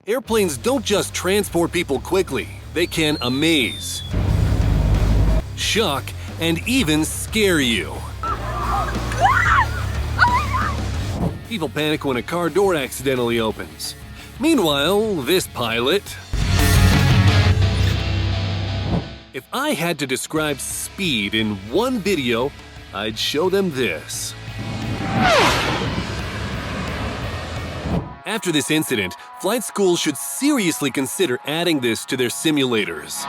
Airplanes don't just transport people quickly, they can amaze, shock, and even scare you. People panic when a car door accidentally opens. Meanwhile, this pilot... If I had to describe speed in one video, I'd show them this. After this incident, flight schools should seriously consider adding this to their simulators.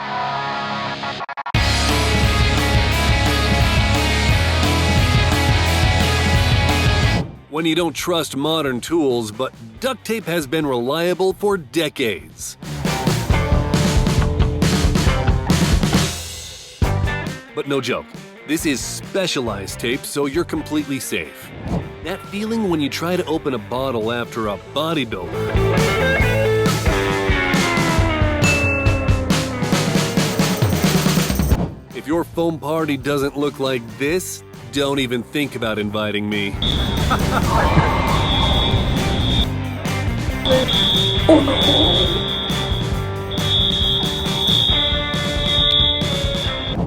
When you don't trust modern tools, but duct tape has been reliable for decades. But no joke, this is specialized tape, so you're completely safe. That feeling when you try to open a bottle after a bodybuilder. If your foam party doesn't look like this, don't even think about inviting me.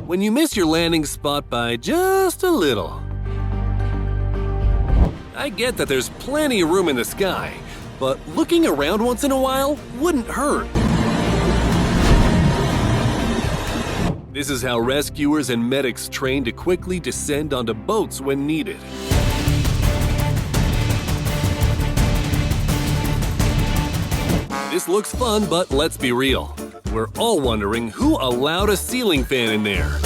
When you miss your landing spot by just a little. I get that there's plenty of room in the sky, but looking around once in a while wouldn't hurt. This is how rescuers and medics train to quickly descend onto boats when needed. This looks fun, but let's be real. We're all wondering who allowed a ceiling fan in there.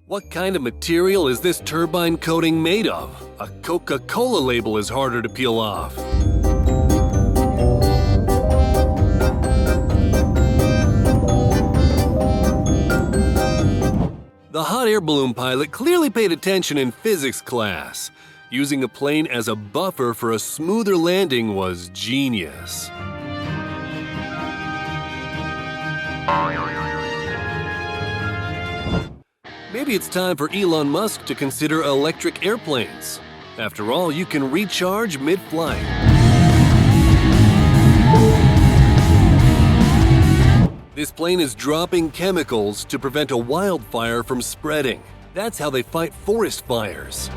What kind of material is this turbine coating made of? A Coca-Cola label is harder to peel off. The hot air balloon pilot clearly paid attention in physics class. Using a plane as a buffer for a smoother landing was genius. Maybe it's time for Elon Musk to consider electric airplanes. After all, you can recharge mid-flight. This plane is dropping chemicals to prevent a wildfire from spreading. That's how they fight forest fires.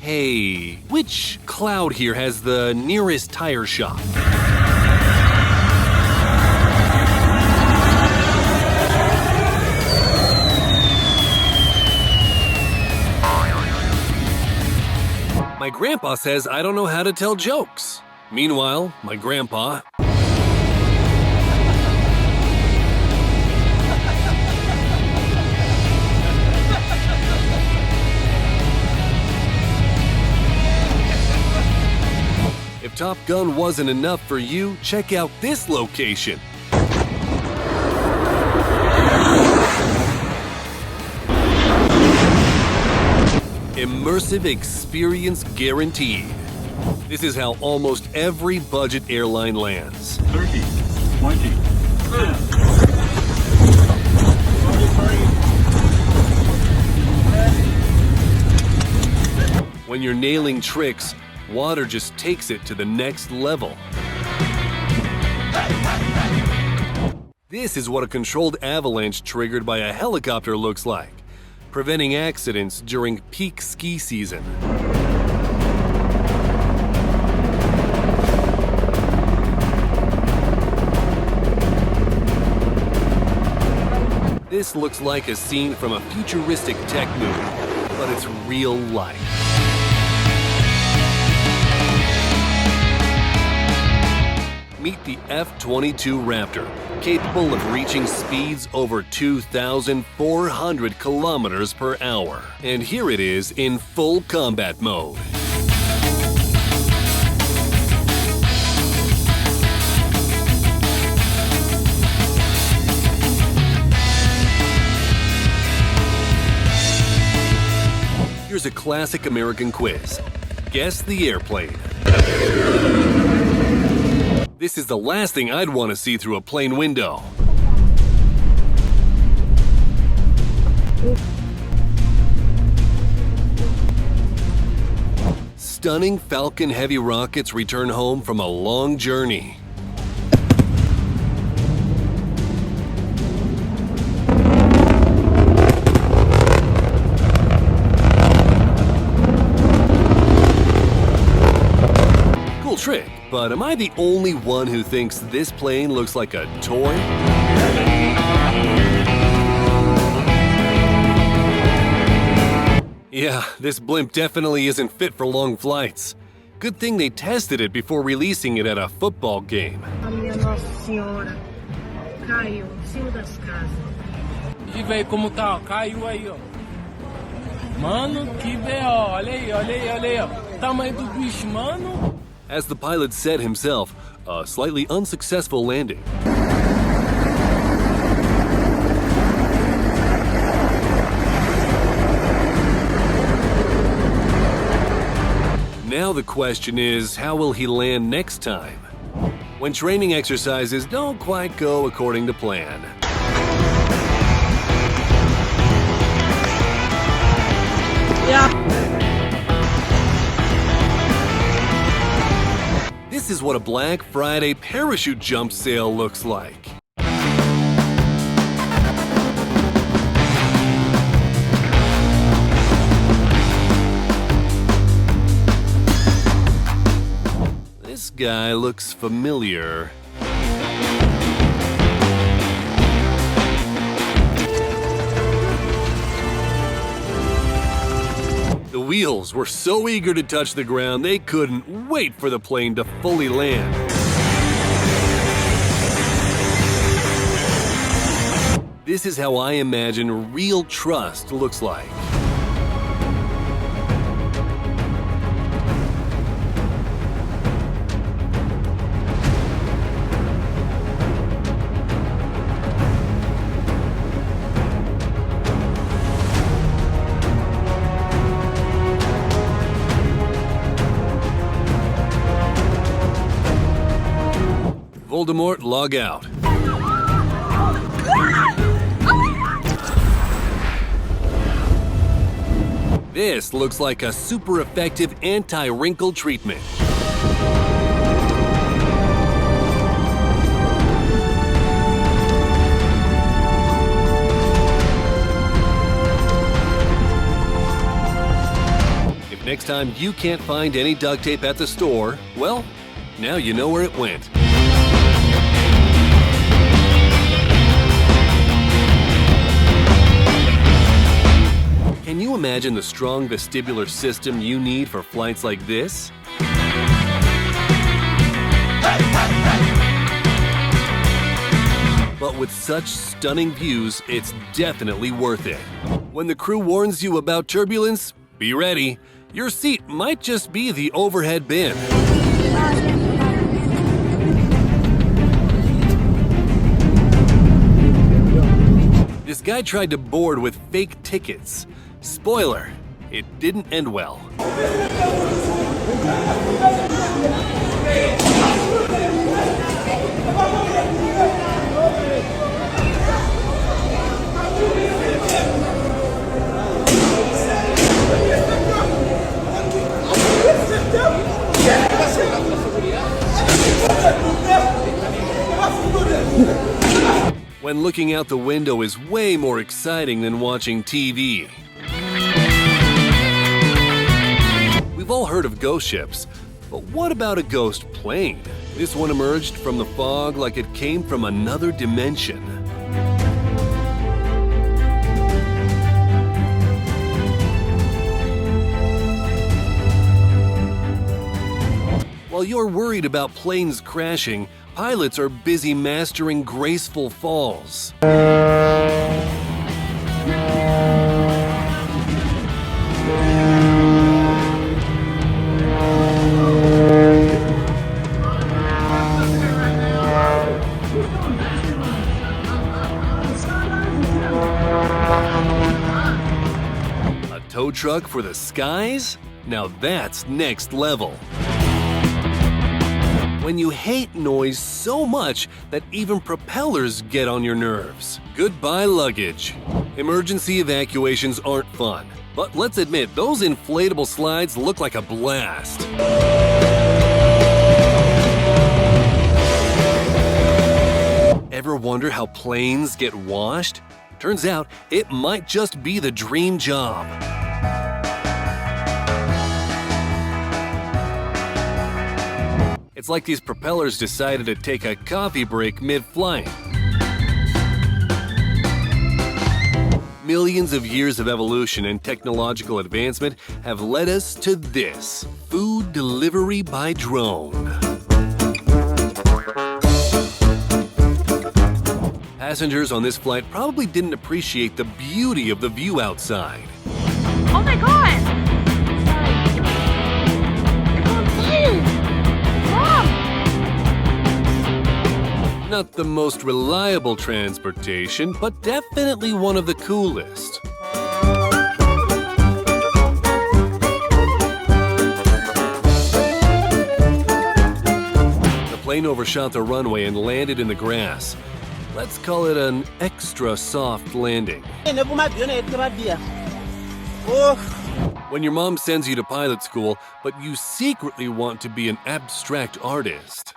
Hey, which cloud here has the nearest tire shop? My grandpa says I don't know how to tell jokes. Meanwhile, my grandpa... If Top Gun wasn't enough for you, check out this location. Immersive experience guaranteed. This is how almost every budget airline lands. 30, 20. When you're nailing tricks, water just takes it to the next level. This is what a controlled avalanche triggered by a helicopter looks like, preventing accidents during peak ski season. This looks like a scene from a futuristic tech movie, but it's real life. Meet the F-22 Raptor, capable of reaching speeds over 2,400 kilometers per hour. And here it is in full combat mode. Here's a classic American quiz. Guess the airplane. This is the last thing I'd want to see through a plane window. stunning Falcon Heavy rockets return home from a long journey. Cool trick, but am I the only one who thinks this plane looks like a toy? Yeah, this blimp definitely isn't fit for long flights. Good thing they tested it before releasing it at a football game. Minha Nossa Senhora, caiu em cima das casas. E véi, como tá, ó, caiu aí, ó. Mano, que B.O., olha aí, olha aí, olha aí, ó. Tamanho do bicho, mano. As the pilot said himself, a slightly unsuccessful landing. Now the question is, how will he land next time? When training exercises don't quite go according to plan. Yeah. This is what a Black Friday parachute jump sale looks like. This guy looks familiar. The wheels were so eager to touch the ground, they couldn't wait for the plane to fully land. This is how I imagine real trust looks like. Voldemort, log out. This looks like a super effective anti-wrinkle treatment. If next time you can't find any duct tape at the store, well, now you know where it went. Can you imagine the strong vestibular system you need for flights like this? But with such stunning views, it's definitely worth it. When the crew warns you about turbulence, be ready. Your seat might just be the overhead bin. This guy tried to board with fake tickets. Spoiler, it didn't end well. When looking out the window is way more exciting than watching TV. We've all heard of ghost ships, but what about a ghost plane? This one emerged from the fog like it came from another dimension. While you're worried about planes crashing, pilots are busy mastering graceful falls. A tow truck for the skies? Now that's next level. When you hate noise so much that even propellers get on your nerves. Goodbye luggage. Emergency evacuations aren't fun, but let's admit those inflatable slides look like a blast. Ever wonder how planes get washed? Turns out it might just be the dream job. It's like these propellers decided to take a coffee break mid-flight. Millions of years of evolution and technological advancement have led us to this: food delivery by drone. Passengers on this flight probably didn't appreciate the beauty of the view outside. Oh my god! Not the most reliable transportation, but definitely one of the coolest. The plane overshot the runway and landed in the grass. Let's call it an extra soft landing. When your mom sends you to pilot school, but you secretly want to be an abstract artist.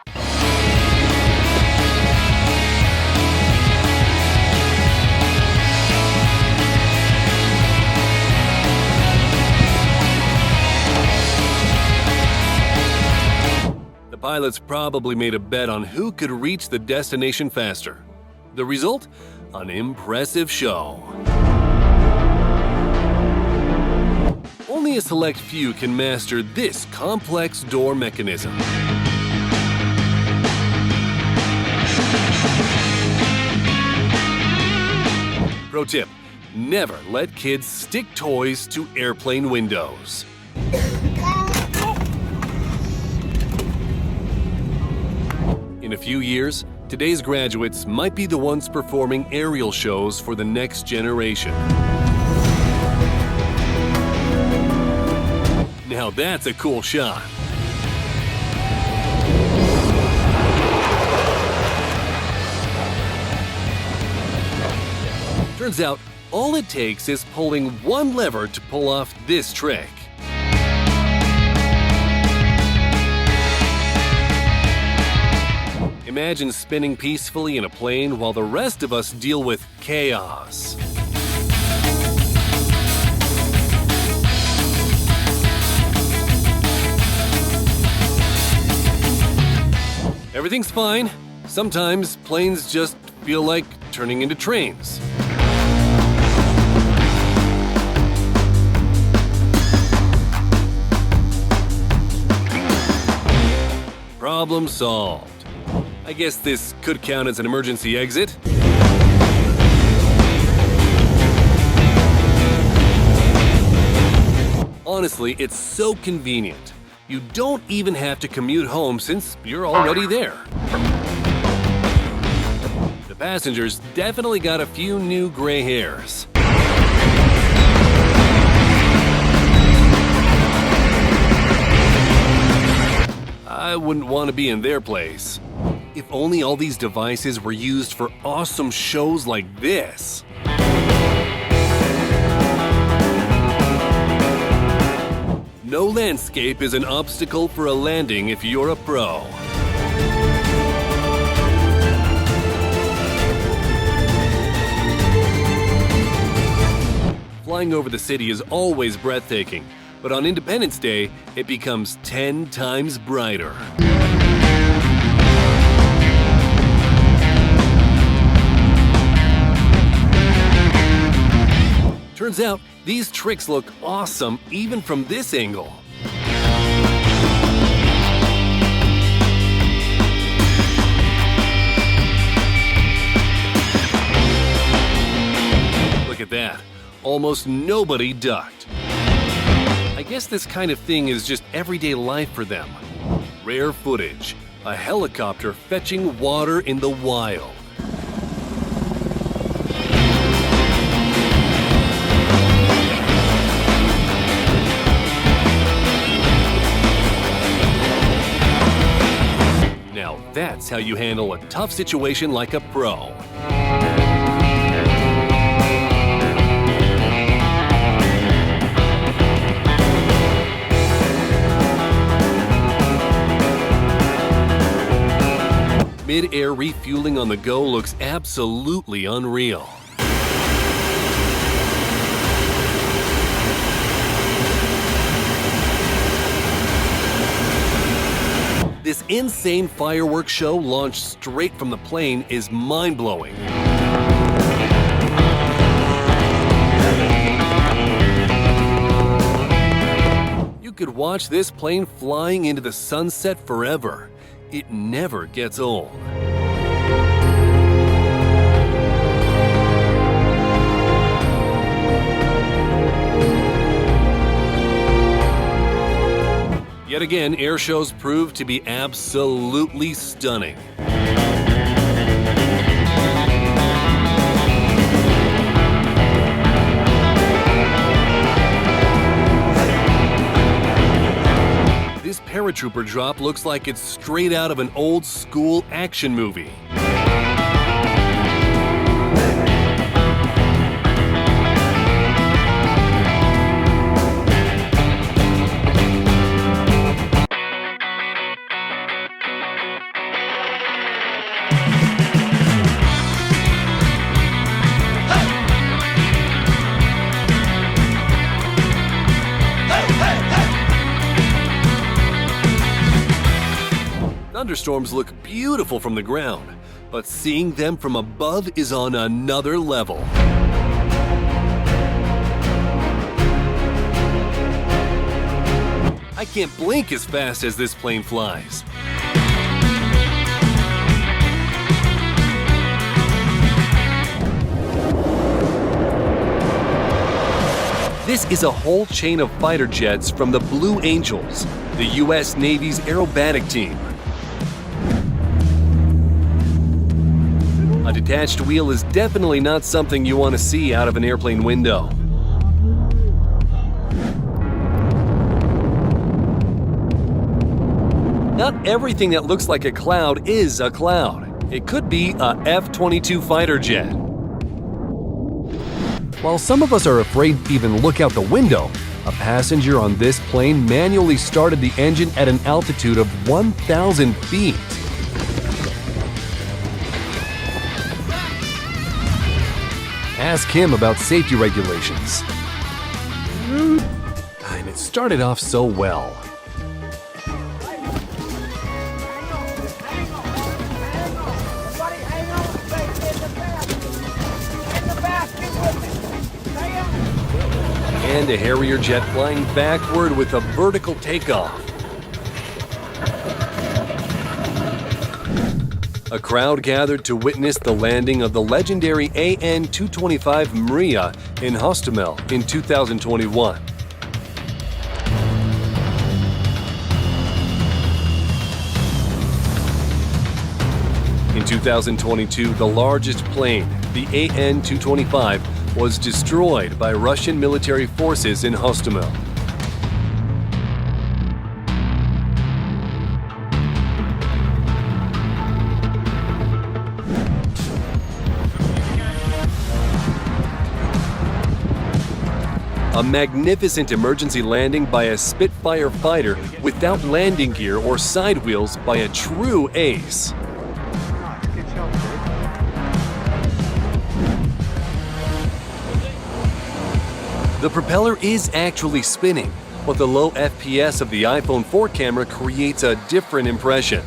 The pilots probably made a bet on who could reach the destination faster. The result? An impressive show. Only a select few can master this complex door mechanism. Pro tip: never let kids stick toys to airplane windows. In a few years, today's graduates might be the ones performing aerial shows for the next generation. Now that's a cool shot. Turns out, all it takes is pulling one lever to pull off this trick. Imagine spinning peacefully in a plane while the rest of us deal with chaos. Everything's fine. Sometimes planes just feel like turning into trains. Problem solved. I guess this could count as an emergency exit. Honestly, it's so convenient. You don't even have to commute home since you're already there. The passengers definitely got a few new gray hairs. I wouldn't want to be in their place. If only all these devices were used for awesome shows like this. No landscape is an obstacle for a landing if you're a pro. Flying over the city is always breathtaking, but on Independence Day, it becomes 10 times brighter. Turns out, these tricks look awesome even from this angle. Look at that. Almost nobody ducked. I guess this kind of thing is just everyday life for them. Rare footage. A helicopter fetching water in the wild. That's how you handle a tough situation like a pro. mid-air refueling on the go looks absolutely unreal. This insane fireworks show launched straight from the plane is mind-blowing. You could watch this plane flying into the sunset forever. It never gets old. Yet again, air shows prove to be absolutely stunning. This paratrooper drop looks like it's straight out of an old school action movie. Thunderstorms look beautiful from the ground, but seeing them from above is on another level. I can't blink as fast as this plane flies. This is a whole chain of fighter jets from the Blue Angels, the U.S. Navy's aerobatic team. A detached wheel is definitely not something you want to see out of an airplane window. Not everything that looks like a cloud is a cloud. It could be a F-22 fighter jet. While some of us are afraid to even look out the window, a passenger on this plane manually started the engine at an altitude of 1,000 feet. Ask him about safety regulations. And it started off so well. And a Harrier jet flying backward with a vertical takeoff. A crowd gathered to witness the landing of the legendary AN-225 Maria in Hostomel in 2021. In 2022, the largest plane, the AN-225, was destroyed by Russian military forces in Hostomel. A magnificent emergency landing by a Spitfire fighter without landing gear or side wheels by a true ace. The propeller is actually spinning, but the low FPS of the iPhone 4 camera creates a different impression.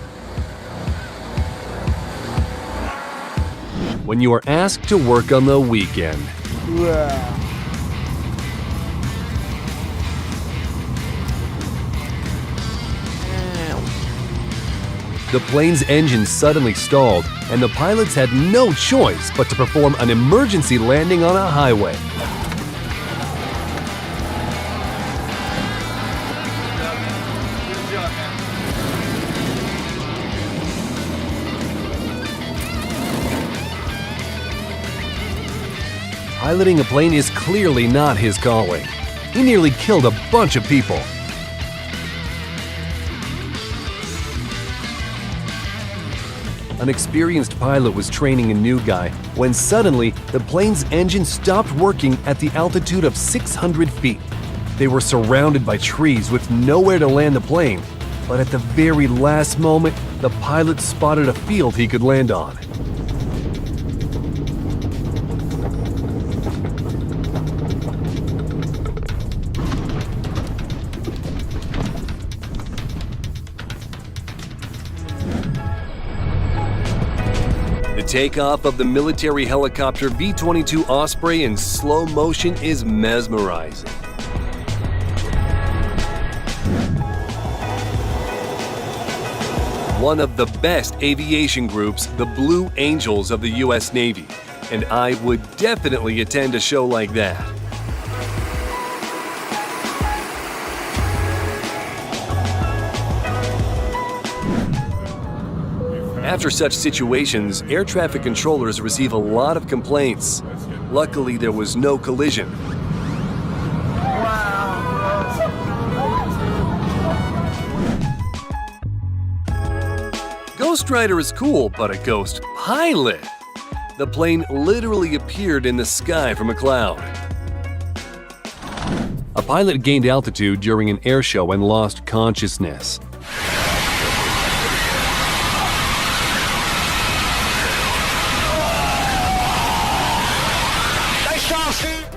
When you are asked to work on the weekend. The plane's engine suddenly stalled, and the pilots had no choice but to perform an emergency landing on a highway. Piloting a plane is clearly not his calling. He nearly killed a bunch of people. An experienced pilot was training a new guy when suddenly the plane's engine stopped working at the altitude of 600 feet. They were surrounded by trees with nowhere to land the plane. But at the very last moment, the pilot spotted a field he could land on. The takeoff of the military helicopter V-22 Osprey in slow motion is mesmerizing. One of the best aviation groups, the Blue Angels of the U.S. Navy, and I would definitely attend a show like that. After such situations, air traffic controllers receive a lot of complaints. Luckily, there was no collision. Ghost Rider is cool, but a ghost pilot? The plane literally appeared in the sky from a cloud. A pilot gained altitude during an air show and lost consciousness.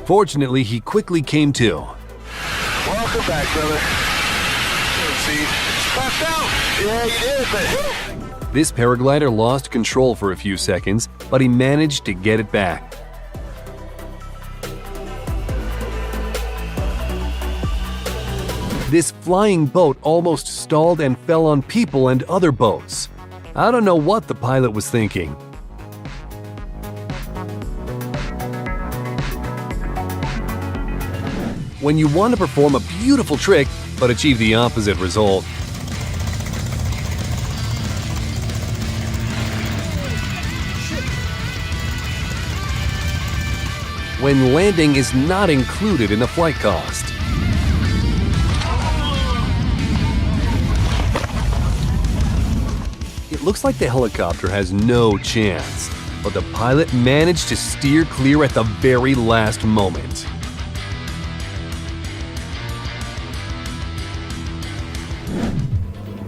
Fortunately, he quickly came to. Welcome back, brother. See, left out. Yeah, you did, but... This paraglider lost control for a few seconds, but he managed to get it back. This flying boat almost stalled and fell on people and other boats. I don't know what the pilot was thinking. When you want to perform a beautiful trick, but achieve the opposite result. When landing is not included in the flight cost. It looks like the helicopter has no chance, but the pilot managed to steer clear at the very last moment.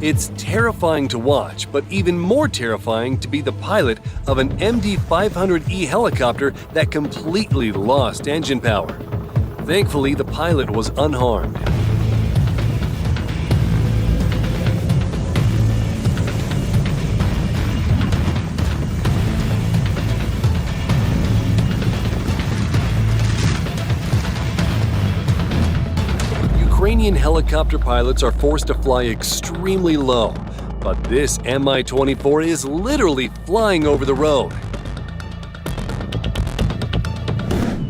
It's terrifying to watch, but even more terrifying to be the pilot of an MD-500E helicopter that completely lost engine power. Thankfully, the pilot was unharmed. Ukrainian helicopter pilots are forced to fly extremely low, but this Mi-24 is literally flying over the road.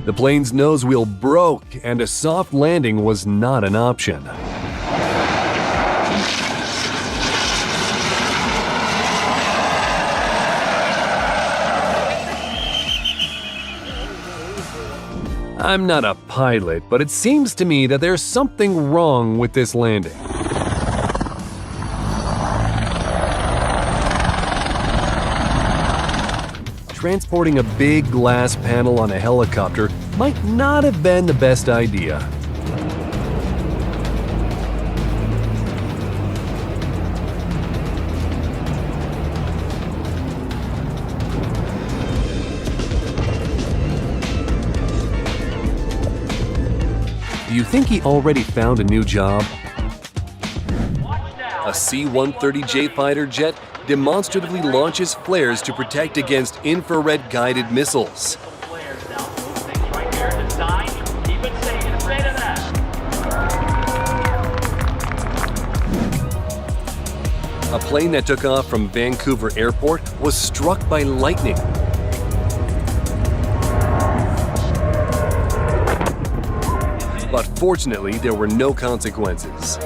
The plane's nose wheel broke, and a soft landing was not an option. I'm not a pilot, but it seems to me that there's something wrong with this landing. Transporting a big glass panel on a helicopter might not have been the best idea. Do you think he already found a new job? A C-130J fighter jet demonstratively launches flares to protect against infrared-guided missiles. A plane that took off from Vancouver Airport was struck by lightning. But fortunately, there were no consequences.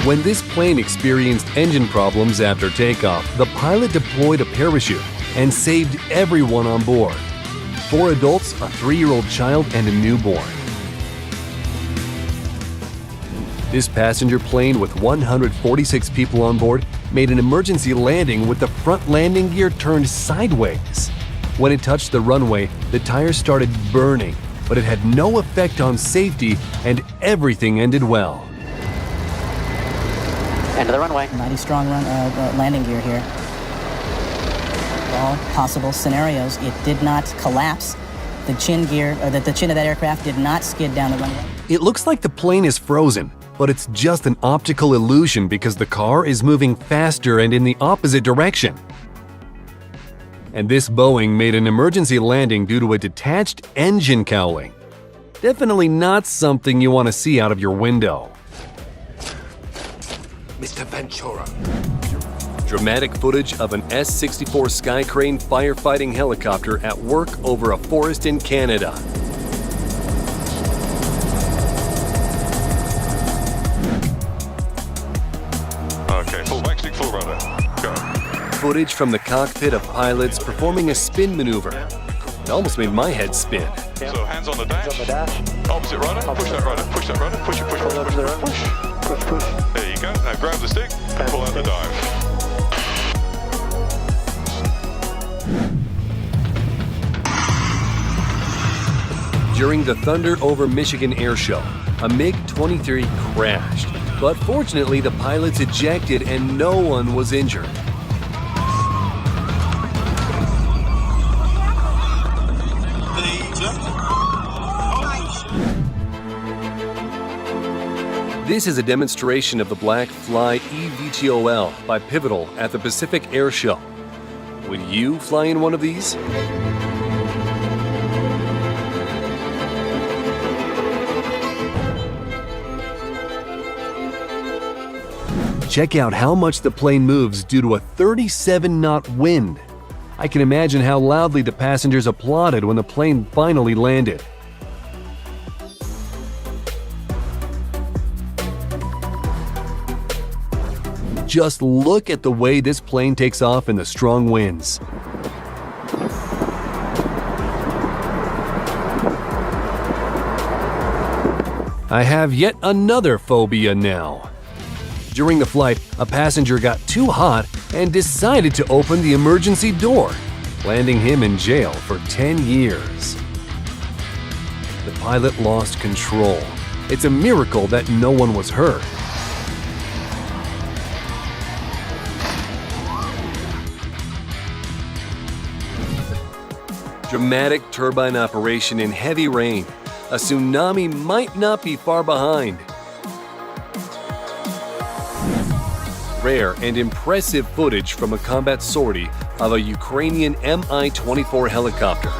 When this plane experienced engine problems after takeoff, the pilot deployed a parachute and saved everyone on board. 4 adults, a 3-year-old child, and a newborn. This passenger plane with 146 people on board made an emergency landing with the front landing gear turned sideways. When it touched the runway, the tires started burning, but it had no effect on safety and everything ended well. End of the runway. Mighty strong landing gear here. All possible scenarios. It did not collapse. The chin gear, or the chin of that aircraft did not skid down the runway. It looks like the plane is frozen, but it's just an optical illusion because the car is moving faster and in the opposite direction. And this Boeing made an emergency landing due to a detached engine cowling. Definitely not something you want to see out of your window. Mr. Ventura. Dramatic footage of an S-64 Sky Crane firefighting helicopter at work over a forest in Canada. Okay, full maxing, full rudder. Go. Footage from the cockpit of pilots performing a spin maneuver. It almost made my head spin. So hands on the dash. Opposite rudder. Push that rudder. Push that rudder. Push it. Push it. Push. There you go. Now grab the stick. Pull out the dive. During the Thunder over Michigan air show, a MiG-23 crashed, but fortunately the pilots ejected and no one was injured. This is a demonstration of the Black Fly eVTOL by Pivotal at the Pacific Air Show. Would you fly in one of these? Check out how much the plane moves due to a 37-knot wind. I can imagine how loudly the passengers applauded when the plane finally landed. Just look at the way this plane takes off in the strong winds. I have yet another phobia now. During the flight, a passenger got too hot and decided to open the emergency door, landing him in jail for 10 years. The pilot lost control. It's a miracle that no one was hurt. Dramatic turbine operation in heavy rain. A tsunami might not be far behind. Rare and impressive footage from a combat sortie of a Ukrainian Mi-24 helicopter.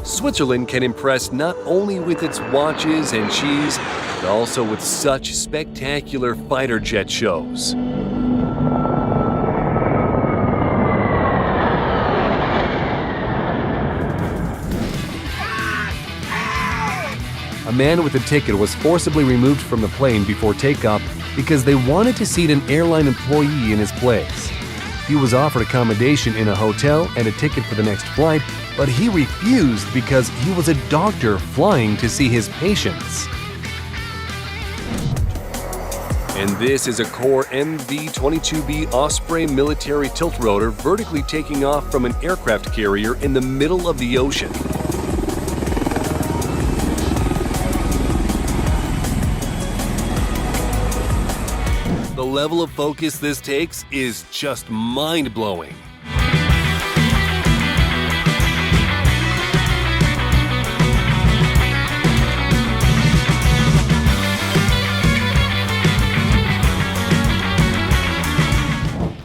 Switzerland can impress not only with its watches and cheese, but also with such spectacular fighter jet shows. A man with a ticket was forcibly removed from the plane before takeoff because they wanted to seat an airline employee in his place. He was offered accommodation in a hotel and a ticket for the next flight, but he refused because he was a doctor flying to see his patients. And this is a Core MV-22B Osprey military tiltrotor vertically taking off from an aircraft carrier in the middle of the ocean. The level of focus this takes is just mind-blowing.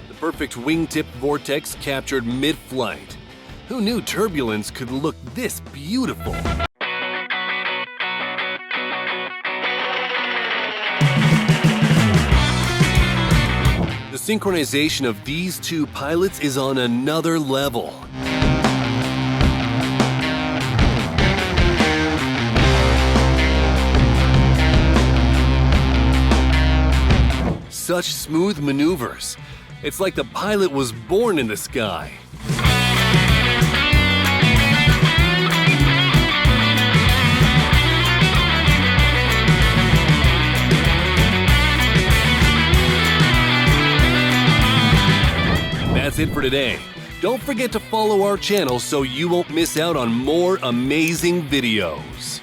The perfect wingtip vortex captured mid-flight. Who knew turbulence could look this beautiful? The synchronization of these two pilots is on another level. Such smooth maneuvers. It's like the pilot was born in the sky. That's it for today. Don't forget to follow our channel so you won't miss out on more amazing videos.